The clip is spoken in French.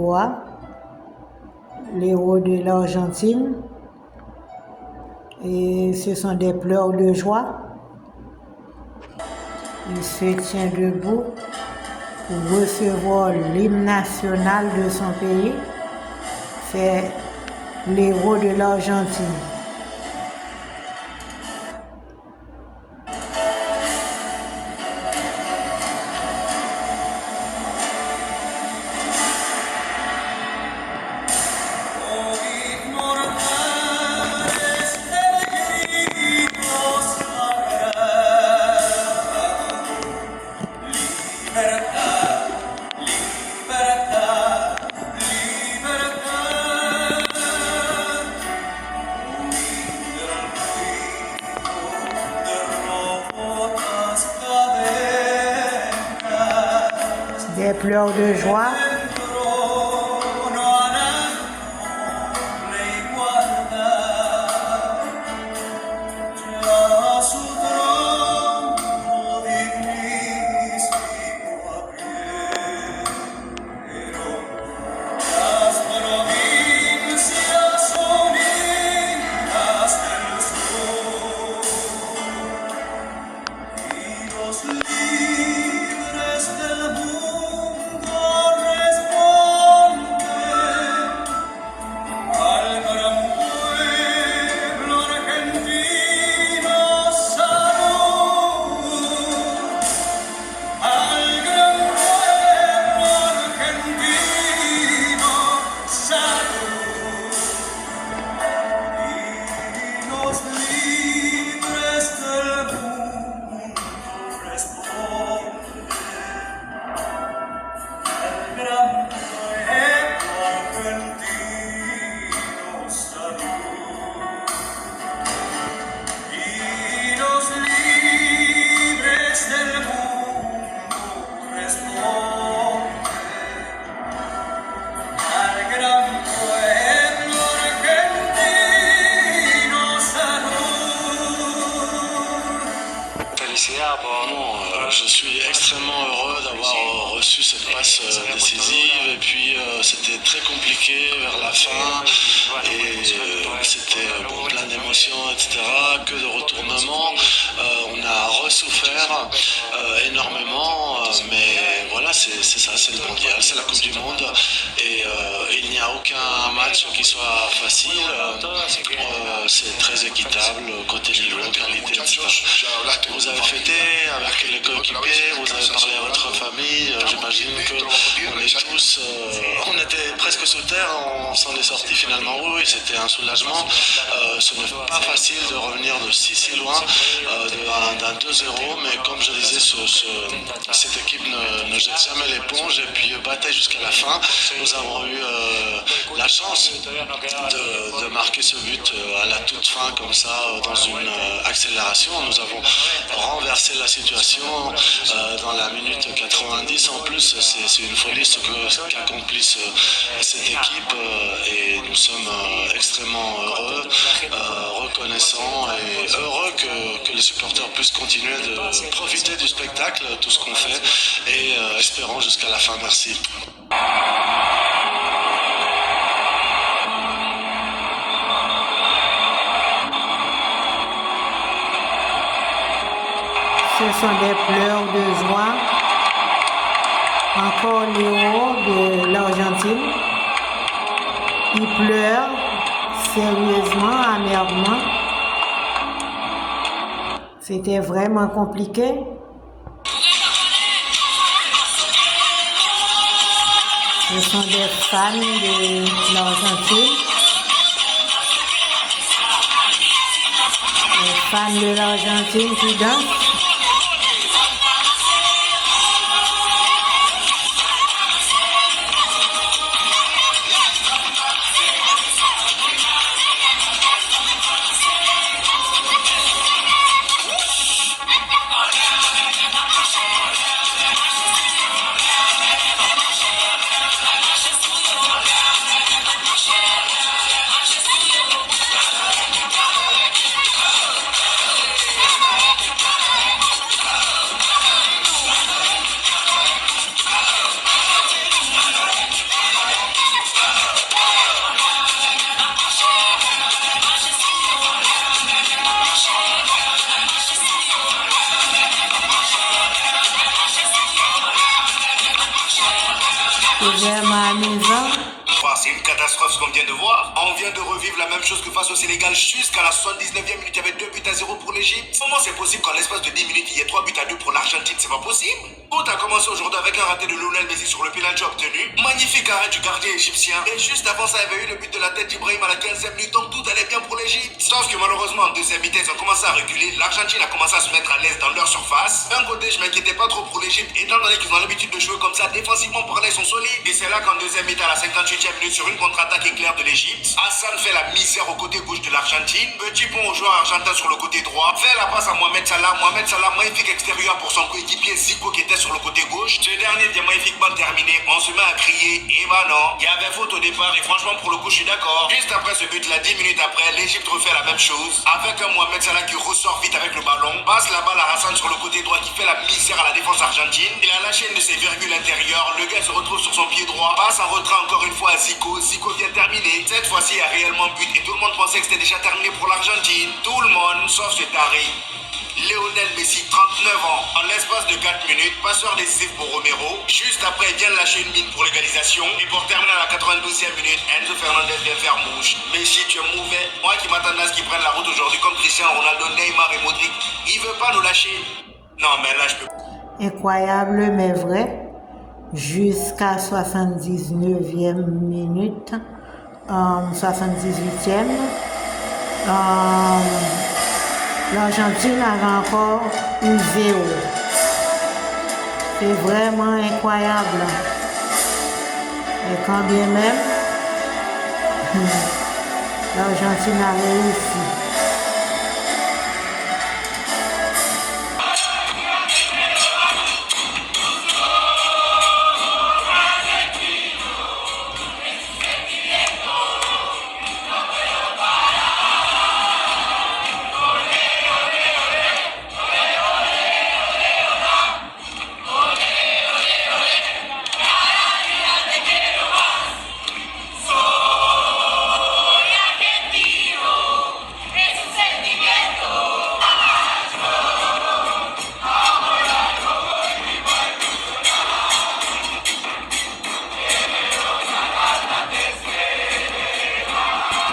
Balboa, l'héros de l'Argentine. Et ce sont des pleurs de joie. Il se tient debout pour recevoir l'hymne national de son pays. C'est l'héros de l'Argentine. Des pleurs de joie. Je suis extrêmement heureux d'avoir reçu cette passe décisive et puis c'était très compliqué vers la fin et c'était plein d'émotions, etc. Que de retournements. On a ressouffert énormément, mais voilà, c'est ça, c'est le mondial, c'est la Coupe du Monde et il n'y a aucun match qui soit facile. C'est très équitable côté niveau, qualité, etc. Vous avez fêté avec les coéquipiers, vous avez parlé à votre famille, j'imagine qu'on est tous, on était presque sous terre, on s'en est sorti finalement, oui, c'était un soulagement. Ce n'est pas facile de revenir de si loin, d'un 2-0, mais comme je disais, cette équipe ne jette jamais l'éponge et puis bataille jusqu'à la fin. Nous avons eu la chance de marquer ce but à la toute fin comme ça, dans une accélération. Nous avons renversé la situation dans la minute 90. En plus, c'est une folie ce qu'accomplit cette équipe et nous sommes extrêmement heureux, reconnaissants et heureux que les supporters puissent continuer de profiter du spectacle, tout ce qu'on fait et espérons jusqu'à la fin. Merci. Ce sont des pleurs de joie. Encore l'héros de l'Argentine. Il pleure sérieusement, amèrement. C'était vraiment compliqué. Ce sont des fans de l'Argentine. Les fans de l'Argentine qui dansent. C'est vraiment amusant. C'est une catastrophe ce qu'on vient de voir. On vient de revivre la même chose que face au Sénégal jusqu'à la 79e minute. Il y avait 2 buts à 0 pour l'Égypte. Comment c'est possible qu'en l'espace de 10 minutes, il y ait 3 buts à 2 pour l'Argentine? C'est pas possible. Tout a commencé aujourd'hui avec un raté de Lionel Messi sur le penalty obtenu. Magnifique arrêt du gardien égyptien. Et juste avant ça, il y avait eu le but de la tête d'Ibrahim à la 15e minute. Donc tout allait bien pour l'Égypte. Sauf que malheureusement, en deuxième vitesse, ils ont commencé à reculer. L'Argentine a commencé à se mettre à l'aise dans leur surface. D'un côté, je m'inquiétais pas trop pour l'Égypte, étant donné qu'ils ont l'habitude de jouer comme ça. Défensivement parlant, ils sont solides. Et c'est là qu'en deuxième mi-temps, à la 58e minute, sur une contre-attaque éclair de l'Égypte, Hassan fait la misère au côté gauche de l'Argentine. Petit pont au joueur argentin sur le côté droit. Fait la passe à Mohamed Salah. Mohamed Salah, magnifique extérieur pour son coéquipier Zico qui était sur le côté gauche. Ce dernier vient magnifiquement terminé. On se met à crier. Et bah non, il y avait faute au départ. Et franchement, pour le coup, je suis d'accord. Juste après ce but là, 10 minutes après, l'Égypte refait la même chose. Avec un Mohamed Salah qui ressort vite avec le ballon. Passe la balle à Hassan sur le côté droit qui fait la misère à la défense argentine. Il a lâché une de ses virgules intérieures. Le gars se retrouve sur son pied droit. Passe en retrait encore une fois à Zico. Zico vient terminer. Cette fois-ci, il y a réellement but. Et tout le monde pensait que c'était déjà terminé pour l'Argentine. Tout le monde, sauf ce taré. Lionel Messi, 39 ans, en l'espace de 4 minutes, passeur décisif pour Romero. Juste après, il vient de lâcher une mine pour l'égalisation. Et pour terminer à la 92e minute, Enzo Fernandez vient faire mouche. Messi, tu es mauvais. Moi qui m'attendais à ce qu'il prenne la route aujourd'hui comme Cristiano Ronaldo, Neymar et Modric. Il veut pas nous lâcher. Non, mais là, je peux. Incroyable, mais vrai. Jusqu'à 79e minute, 78e, l'Argentine avait encore une 0. C'est vraiment incroyable. Et quand bien même, l'Argentine a réussi.